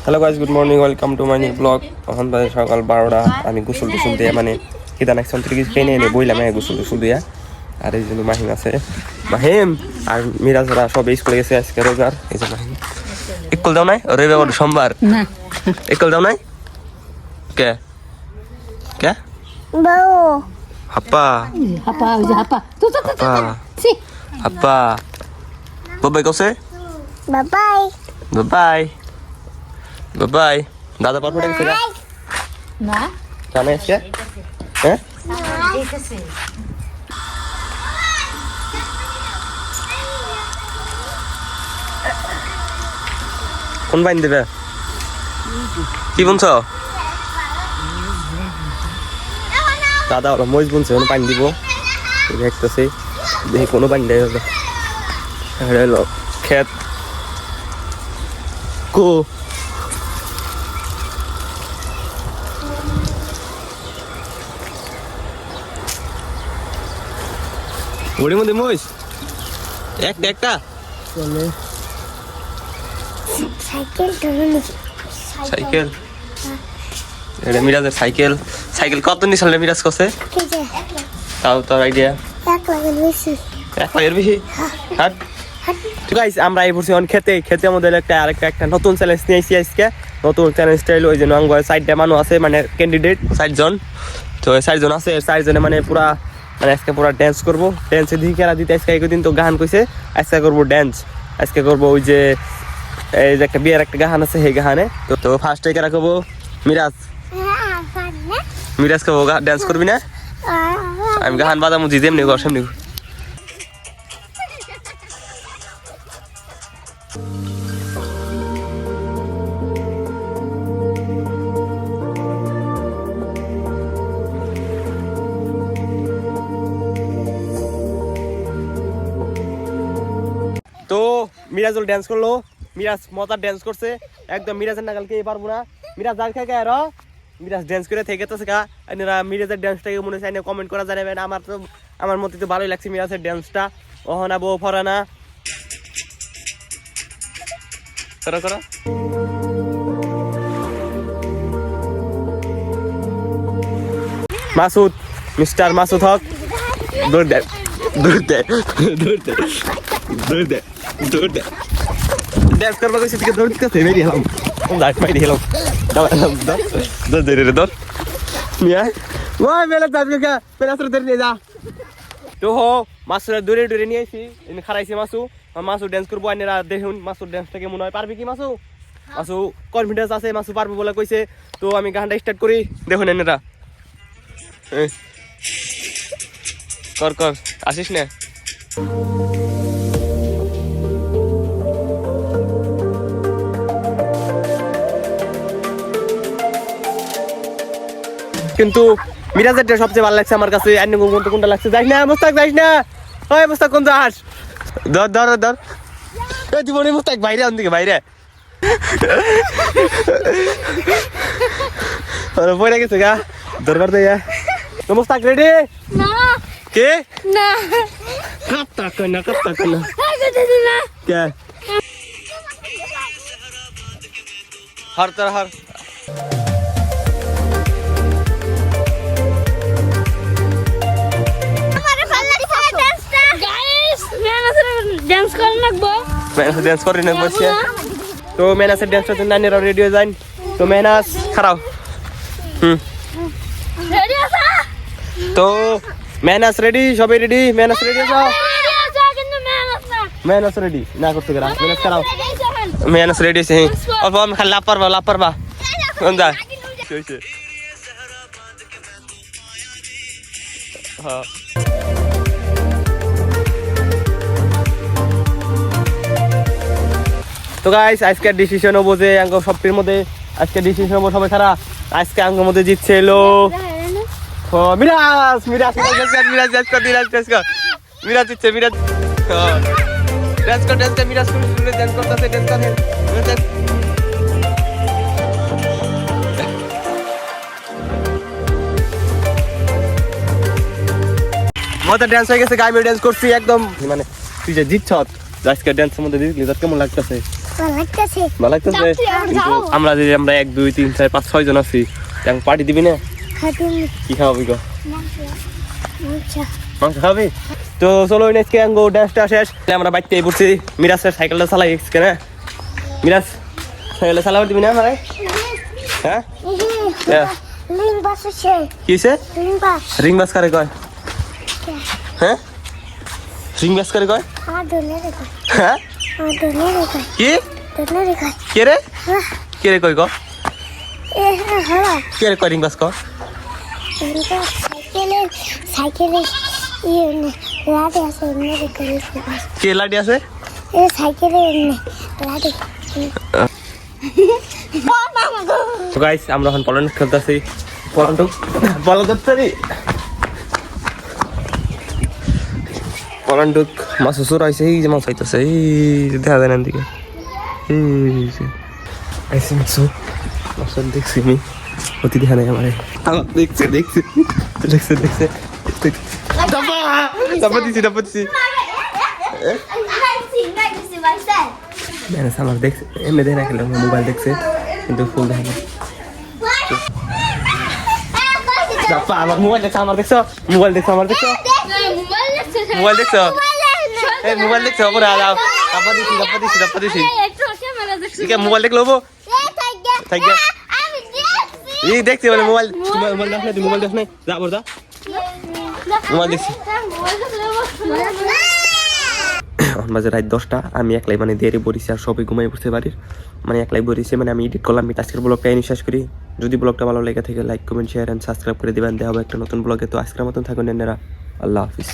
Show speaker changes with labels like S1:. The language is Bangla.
S1: Hello guys, good morning, welcome to my new blog. এখন বাজে সকাল 12টা। আমি গোসল টোসল দিয়ে মানে কিদান একশন থেকে কিছু কিনে এনে বইলাম গোসল টোসল দিয়া। আর এই জন্য মাহিম আছে, মাহিম আর মিরাজরা সব স্কুলে গেছে আজকে রোববার। এই যে মাহিম স্কুল দাও নাই, রবিবার সোমবার
S2: না
S1: স্কুল দাও নাই কে কে হাপ্পা
S2: হাপা হাপা তো তো তো সি
S1: হাপ্পা বাবাই কসে
S3: বাবাই
S1: বাবাই বাবাই দাদা পারফেক্ট গেছে
S2: না
S1: জানে আজকে হ্যাঁ কোন বাইন দেবে কি বুনছ দাদা ওরা মহিষ বুনছে কোনো পানি দিব দেখতেছি দেখি কোনো পানি দেয় হলো ক্ষেত কো ওর মধ্যে মহিষ একটা একটা সাইকেল এটা মিরাজের সাইকেল সাইকেল কত নিছালে মিরাজ কসে তাও তোর আইডিয়া 1 লাখের বেশি হাট ঠিক আছে। আমরা এই বছর খেতে আমাদের একটা নতুন চ্যালেঞ্জ নিয়ে এসেছি আজকে। নতুন চ্যালেঞ্জটা হলো ওই জন্য আঙ্গ সাইডটা মানুষ আছে মানে ক্যান্ডিডেট 60 জন। তো 60 জন আছে 60 জনে মানে পুরা মানে আজকে পুরা ড্যান্স করবো। ড্যান্সের দিকে খেলা দিতে আজকে একদিন তো গান কইছে আজকে করবো ড্যান্স। আজকে করবো ওই যে এই যে একটা বিয়ের একটা গান আছে সেই গানে। তো ফার্স্টে কেরা করবো মিরাজ মিরাজ করবো ড্যান্স করবি না আমি গান বাজাবো যেমনি কর সেমনি। তো মিরাজুল ড্যান্স করলো, মিরাজ মজার ড্যান্স করছে একদম। মিরাজের নাগালকে পারবো না, মিরাজ যার খাই আর মিরাজ ড্যান্স করে থেকে তো শেখা। আপনারা মিরাজের ড্যান্সটাকে মনে হচ্ছে কমেন্ট করা জানাবেন। আমার মতে তো ভালোই লাগছে মিরাজের ড্যান্সটা। অহনা বউ ফরানা করা করা মাসুদ মিস্টার মাসুদ হক দৌড় দে দৌড় দে দৌড় দে দৌড় দে দৌড় দে ড্যান্স করবো কইছে থেকে দৌড় দিতে মেরি হলাম লাইট মাইরি হলাম দৌড় দে রে দৌড় মিয়া ওই মেলা যাবি কা পেলা সর ধরে নিয়ে যা। তো হো মাসুর দূরে দূরে নিয়ে আইছি এনে খারাইছে মাসু ড্যান্স করবো। আইনেরা দেখুন মাসুর ড্যান্সটাকে মনে হয় পারবি কি মাসু কনফিডেন্স আছে মাসু পারবো বলে কইছে। তো আমি গানটা স্টার্ট করি দেখুন এনেরা কর কর আসিস না কিন্তু মিরাজেরটা সবচেয়ে ভালো লাগছে আমার কাছে। অন্য কোনটা লাগছে যাইস না মোস্তাক যাইস না ওই মোস্তাক কোন যাস ধর ধর ধর এই জীবনে মোস্তাক বাইরে আন দিকে বাইরে আরে পড়ে গেছে গা দরবার দে তো মোস্তাক রেডি
S2: না
S1: কে
S2: না
S1: কাপটা কইনা না কে হর তর হর
S2: ডান্স করন লাগবো
S1: মেনাস ডান্স করি না বসে। তো মেনাসের ডান্সটার জন্য নানিরা রেডি হয়ে যান। তো মেনাস খারাও
S2: রেডি আছো
S1: তো মেনাস রেডি সবাই রেডি মেনাস রেডি আছো
S2: কিন্তু
S1: মেনাস রেডি না করতে গেরা মেনাস খারাও মেনাস রেডি আছে অল্প আমি খালি লাভ পারবা কোন যা কইছে হ্যাঁ। তো গাইস আজকে ডিসিশন হবো যে আঙ্গ সবটির মধ্যে আজকে ডিসিশন হবো সবাই খারাপ। আজকে আঙ্গের মধ্যে জিতছে এলো মিরাজ মিরাজ মিরাজ ড্যান্স কর মিরাজ ড্যান্স কর মিরাজ জিতছে মিরাজ ড্যান্স কর মিরাজ ড্যান্স করতেছে ড্যান্স করে মজা ড্যান্স হয়ে গেছে। গায়ে ড্যান্স করছি একদম মানে তুই যে জিতছ আজকে ড্যান্সের মধ্যে দিলি কেমন লাগতেছে? ভালো লাগতেছে কিন্তু আমরা যে আমরা 1 2 3 4 5 6 জন আছি এখন পার্টি দিবি না কি খাওয়াবি গো মাংস খাবি তো চলো আজকে আঙ্গো ডান্সটা শেষ আমরা বাইতে পড়ছি মিরাজের সাইকেলটা চালাই গেছে না মিরাজ সাইকেলটা চালাবার দিবি না আমারে হ্যাঁ কিসে রিং বাস করে কয় হ্যাঁ রিং বাস করে কয় হ্যাঁ কি কে রে কই গো কে রে কয় রিং বাস কয়
S3: সাইকেলের লাঠি আছে
S1: কে লাডি আছে
S3: সাইকেলের লাঠি
S1: তো গাইস আমরা এখন পলান খেলতেছি পলান্ডুক মাছ সুর আইছে এই যে মাছ আইতেছে এই দেখা যায় না দিকে এই যে আইছে মাছ মাছ দেখছি আমি অতি দেখা নাই আমার দেখছে দাবা দিছি ম্যানেজ আমার দেখছে এমনি দেখে না খেলে মোবাইল দেখছে কিন্তু ফুল দেখে না বাবা আমার মোবাইল দেখছো আমার দেখছো মোবাইল দেখছো এই মোবাইল দেখছো পরে আলাও দাবা দিছি ঠিক মোবাইল দেখলো থাক গিয়া এই দেখছি বলে মোবাইল দেখ না যা বড় মোবাইল দেখছি মাঝে রাত 10টা আমি একলাই মানে দেরি বসেছি আর সবাই ঘুমাই পড়তে বাড়ির মানে একলাই বসেছি মানে আমি এডিট করলাম আজকের ব্লগটা এনে শেষ করি যদি ব্লগটা ভালো লেগে থাকে like comment share and subscribe করে দিবেন দেখা হবে একটা নতুন ব্লগে তো আজকের মতন থাকুন নেনেরা আল্লাহ হাফিজ